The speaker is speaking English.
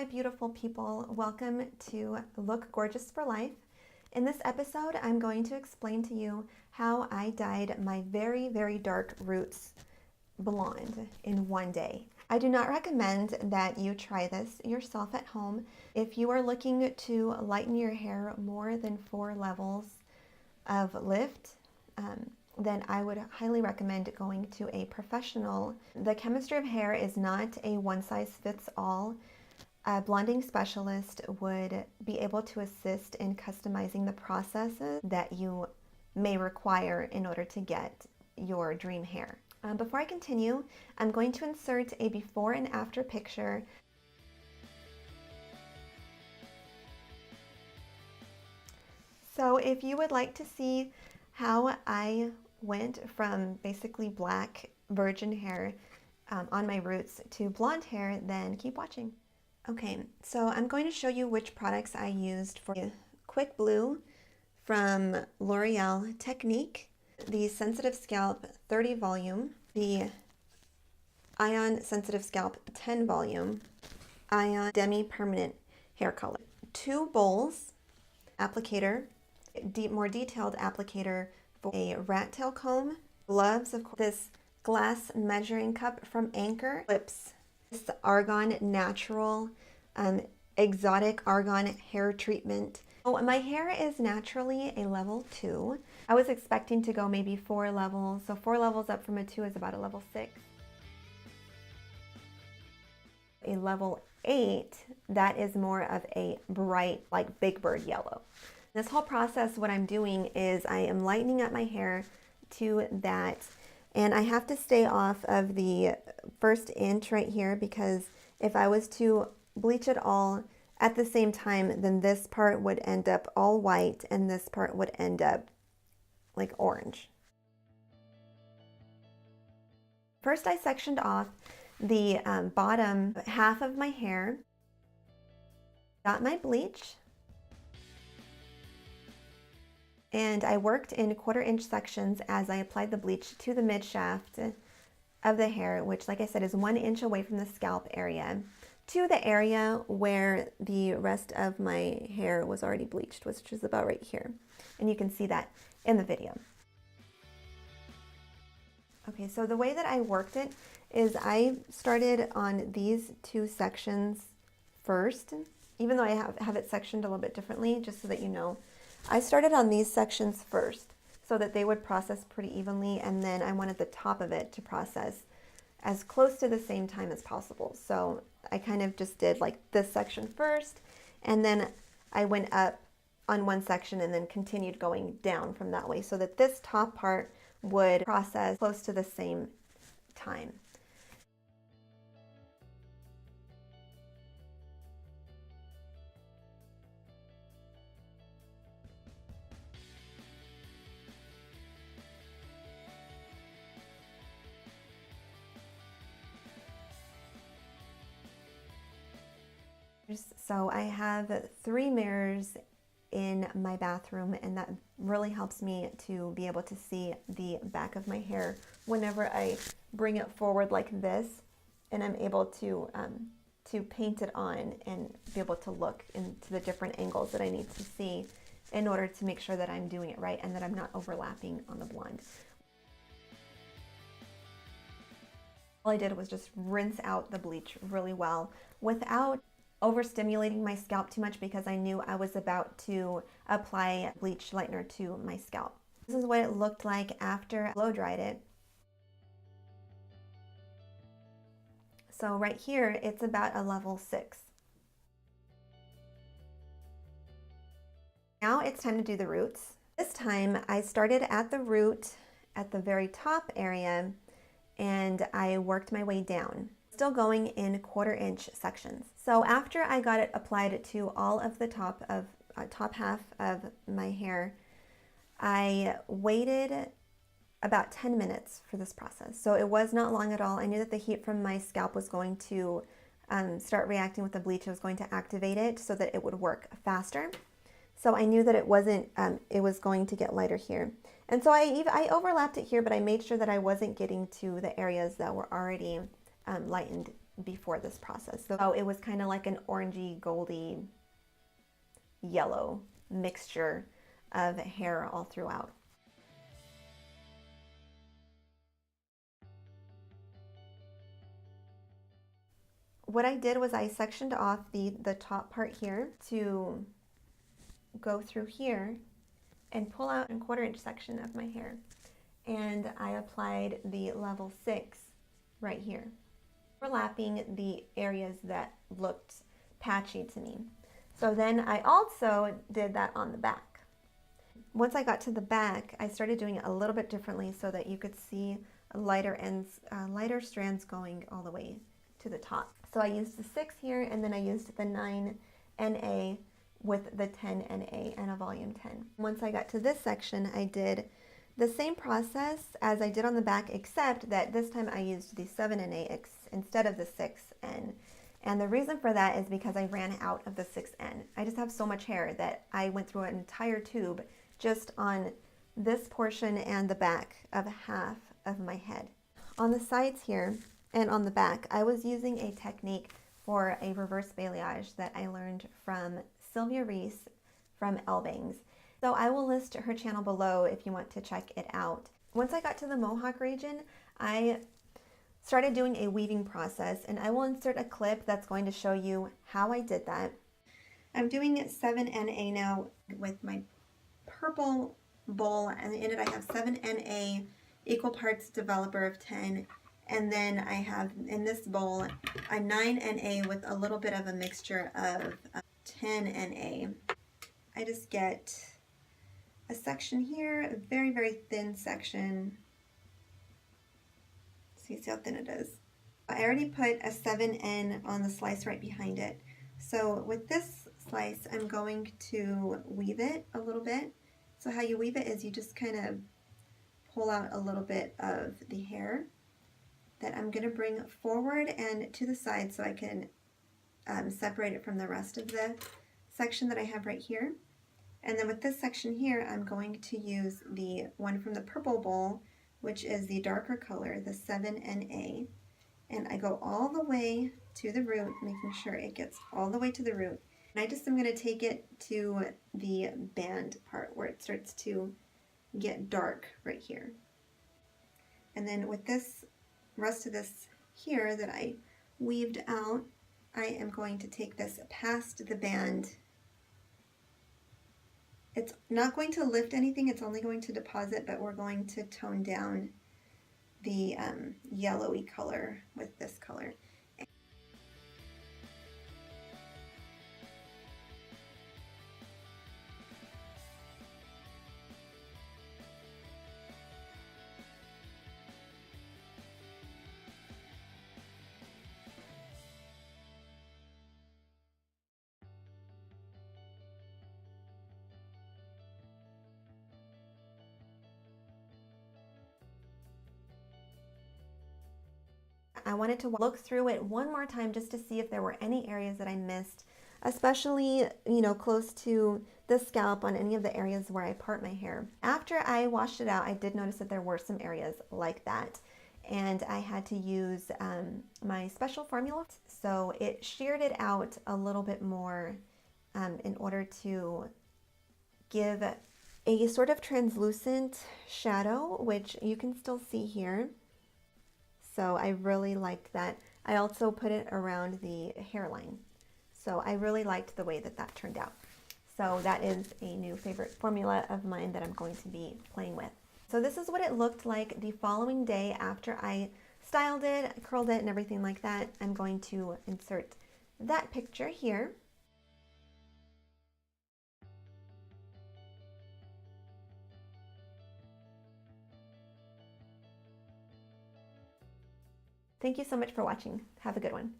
my beautiful people. Welcome to Look Gorgeous for Life. In this episode, I'm going to explain to you how I dyed my very, very dark roots blonde in one day. I do not recommend that you try this yourself at home. If you are looking to lighten your hair more than 4 levels of lift, then I would highly recommend going to a professional. The chemistry of hair is not a one-size-fits-all. A blonding specialist would be able to assist in customizing the processes that you may require in order to get your dream hair. Before I continue, I'm going to insert a before and after picture. So if you would like to see how I went from basically black virgin hair on my roots to blonde hair, then keep watching. Okay, so I'm going to show you which products I used for Quick Blue from L'Oreal Technique, the Sensitive Scalp 30 volume, the Ion Sensitive Scalp 10 volume, Ion Demi Permanent Hair Color. 2 bowls, applicator, more detailed applicator for a rat tail comb, gloves, of course, this glass measuring cup from Anchor, clips, this Argan Natural exotic argan hair treatment. Oh, my hair is naturally a level 2. I was expecting to go maybe 4 levels, so 4 levels up from a 2 is about a level 6. A level 8, that is more of a bright, like Big Bird yellow. This whole process, what I'm doing is I am lightening up my hair to that, and I have to stay off of the first inch right here, because if I was to bleach it all at the same time, then this part would end up all white and this part would end up like orange. First, I sectioned off the bottom half of my hair, got my bleach, and I worked in 1/4 inch sections as I applied the bleach to the mid shaft of the hair, which, like I said, is 1 inch away from the scalp area, to the area where the rest of my hair was already bleached, which is about right here. And you can see that in the video. Okay, so the way that I worked it is I started on these 2 sections first, even though I have it sectioned a little bit differently, just so that you know. I started on these sections first so that they would process pretty evenly, and then I wanted the top of it to process as close to the same time as possible. So I kind of just did like this section first, and then I went up on one section and then continued going down from that way, so that this top part would process close to the same time. So I have 3 mirrors in my bathroom, and that really helps me to be able to see the back of my hair whenever I bring it forward like this, and I'm able to paint it on and be able to look into the different angles that I need to see in order to make sure that I'm doing it right and that I'm not overlapping on the blonde. All I did was just rinse out the bleach really well without overstimulating my scalp too much, because I knew I was about to apply bleach lightener to my scalp. This is what it looked like after I blow dried it. So right here, it's about a level 6. Now it's time to do the roots. This time I started at the root at the very top area, and I worked my way down, still going in 1/4 inch sections. So after I got it applied to all of the top half of my hair, I waited about 10 minutes for this process. So it was not long at all. I knew that the heat from my scalp was going to start reacting with the bleach. It was going to activate it so that it would work faster. So I knew that it wasn't, it was going to get lighter here. And so I overlapped it here, but I made sure that I wasn't getting to the areas that were already lightened before this process. So it was kind of like an orangey, goldy, yellow mixture of hair all throughout. What I did was I sectioned off the top part here to go through here and pull out a 1/4 inch section of my hair. And I applied the level 6 right here, overlapping the areas that looked patchy to me. So then I also did that on the back. Once I got to the back, I started doing it a little bit differently so that you could see lighter ends, lighter strands going all the way to the top. So I used the 6 here, and then I used the 9 NA with the 10 NA and a volume 10. Once I got to this section, I did the same process as I did on the back, except that this time I used the 7 NA instead of the 6N. And the reason for that is because I ran out of the 6N. I just have so much hair that I went through an entire tube just on this portion and the back of half of my head. On the sides here and on the back, I was using a technique for a reverse balayage that I learned from Sylvia Reese from Elbangs. So I will list her channel below if you want to check it out. Once I got to the mohawk region, I started doing a weaving process, and I will insert a clip that's going to show you how I did that. I'm doing 7 NA now with my purple bowl, and in it I have 7 NA, equal parts developer of 10, and then I have in this bowl a 9 NA with a little bit of a mixture of 10 NA. I just get a section here, a very, very thin section. See how thin it is. I already put a 7N on the slice right behind it. So with this slice, I'm going to weave it a little bit. So how you weave it is you just kind of pull out a little bit of the hair that I'm going to bring forward and to the side so I can separate it from the rest of the section that I have right here. And then with this section here, I'm going to use the one from the purple bowl, which is the darker color, the 7NA. And I go all the way to the root, making sure it gets all the way to the root. And I just am going to take it to the band part where it starts to get dark right here. And then with this rest of this here that I weaved out, I am going to take this past the band. It's not going to lift anything, it's only going to deposit, but we're going to tone down the yellowy color with this color. I wanted to look through it one more time just to see if there were any areas that I missed, especially, close to the scalp on any of the areas where I part my hair. After I washed it out, I did notice that there were some areas like that, and I had to use my special formula. So it sheared it out a little bit more in order to give a sort of translucent shadow, which you can still see here. So I really liked that. I also put it around the hairline. So I really liked the way that that turned out. So that is a new favorite formula of mine that I'm going to be playing with. So this is what it looked like the following day after I styled it, curled it, and everything like that. I'm going to insert that picture here. Thank you so much for watching. Have a good one.